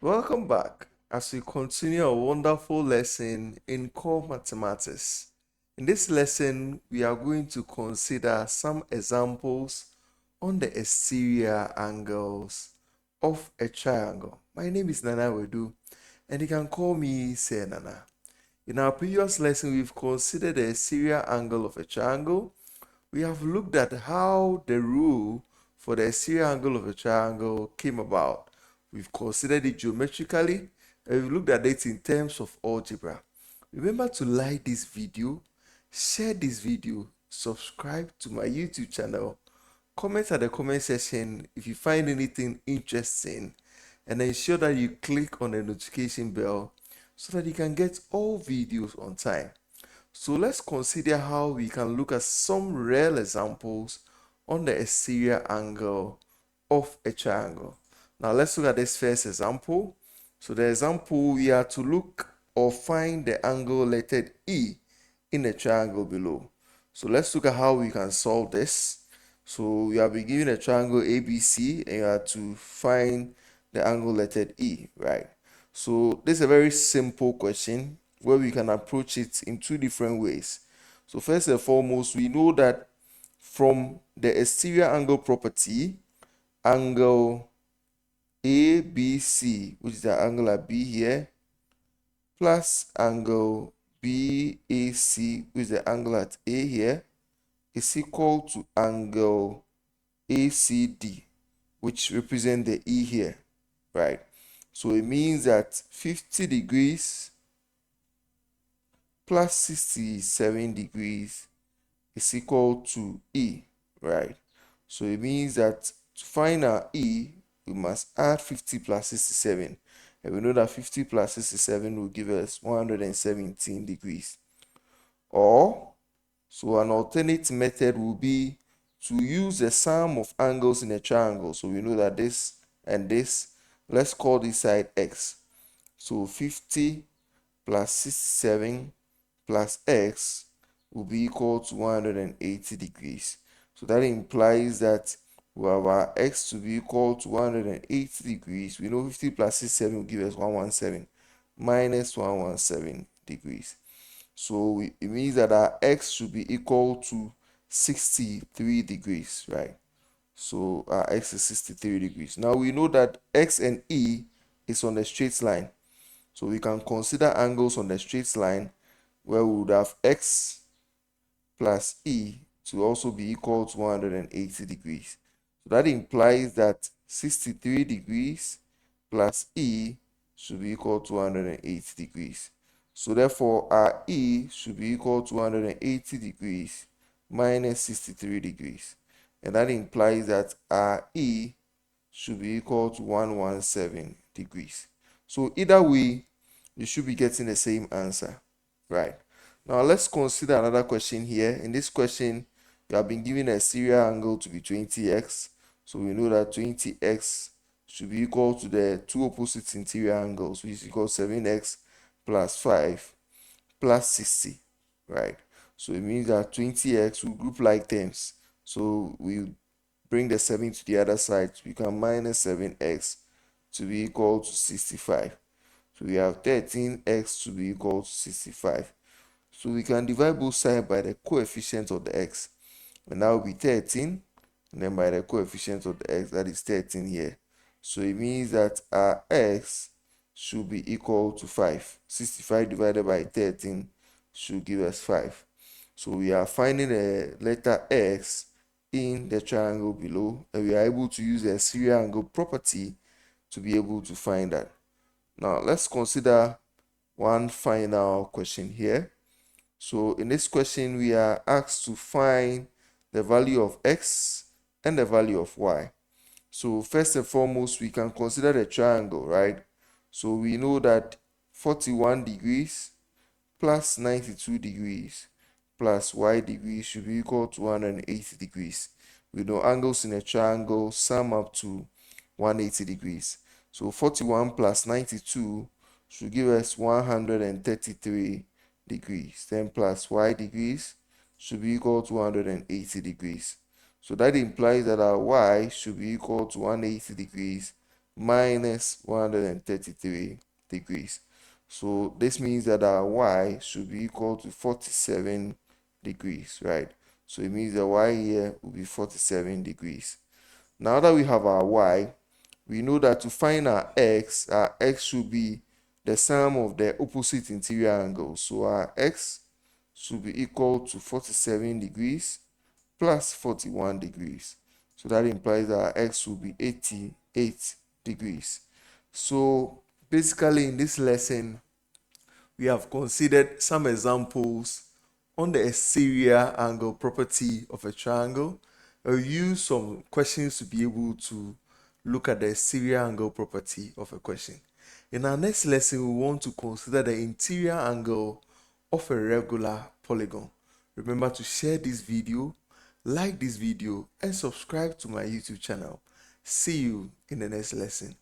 Welcome back as we continue a wonderful lesson in core mathematics. In this lesson, we are going to consider some examples on the exterior angles of a triangle. My name is Nana Wedu, and you can call me Say Nana. In our previous lesson, we've considered the exterior angle of a triangle. We have looked at how the rule for the exterior angle of a triangle came about. We've considered it geometrically, and we've looked at it in terms of algebra. Remember to like this video, share this video, subscribe to my YouTube channel, comment at the comment section if you find anything interesting, and ensure that you click on the notification bell so that you can get all videos on time. So let's consider how we can look at some real examples on the exterior angle of a triangle. Now let's look at this first example. So the example, we are to look or find the angle lettered E in the triangle below. So let's look at how we can solve this. So we have been given a triangle ABC and you have to find the angle lettered E, right? So this is a very simple question where we can approach it in two different ways. So first and foremost, we know that from the exterior angle property, angle ABC, which is the angle at B here, plus angle BAC, which is the angle at A here, is equal to angle ACD, which represent the E here, right? So it means that 50 degrees plus 67 degrees is equal to E, right? So it means that to find our E, we must add 50 plus 67. And we know that 50 plus 67 will give us 117 degrees. Or, so an alternate method will be to use the sum of angles in a triangle. So we know that this and this, let's call this side X. So 50 plus 67 plus X will be equal to 180 degrees. So that implies that we have our X to be equal to 180 degrees. We know 50 plus 67 will give us 117 minus 117 degrees. So it means that our X should be equal to 63 degrees, right? So our X is 63 degrees. Now we know that X and E is on the straight line. So we can consider angles on the straight line where we would have X plus E to also be equal to 180 degrees. So that implies that 63 degrees plus E should be equal to 180 degrees. So therefore, our E should be equal to 180 degrees minus 63 degrees. And that implies that our E should be equal to 117 degrees. So either way, you should be getting the same answer, right? Now let's consider another question here. In this question, you have been given a exterior angle to be 20x. So we know that 20x should be equal to the two opposite interior angles, which is equal to 7x plus 5 plus 60, right? So it means that 20x will group like terms. So we bring the 7 to the other side to become minus 7x to be equal to 65. So we have 13x to be equal to 65. So we can divide both sides by the coefficient of the x. And that will be 13. And then by the coefficient of the x, that is 13 here. So it means that our x should be equal to 5. 65 divided by 13 should give us 5. So we are finding the letter x in the triangle below, and we are able to use the exterior angle property to be able to find that. Now let's consider one final question here. So in this question, we are asked to find the value of x and the value of y. So first and foremost, we can consider the triangle, right? So we know that 41 degrees plus 92 degrees plus y degrees should be equal to 180 degrees. We know angles in a triangle sum up to 180 degrees. So 41 plus 92 should give us 133 degrees. Then plus y degrees should be equal to 180 degrees. So that implies that our y should be equal to 180 degrees minus 133 degrees. So this means that our y should be equal to 47 degrees, right? So it means that y here will be 47 degrees. Now that we have our y, we know that to find our x should be the sum of the opposite interior angles. So our x should be equal to 47 degrees plus 41 degrees. So that implies that our x will be 88 degrees. So basically in this lesson, we have considered some examples on the exterior angle property of a triangle. We'll use some questions to be able to look at the exterior angle property of a question. In our next lesson, we want to consider the interior angle of a regular polygon. Remember to share this video, like this video, and subscribe to my YouTube channel. See you in the next lesson.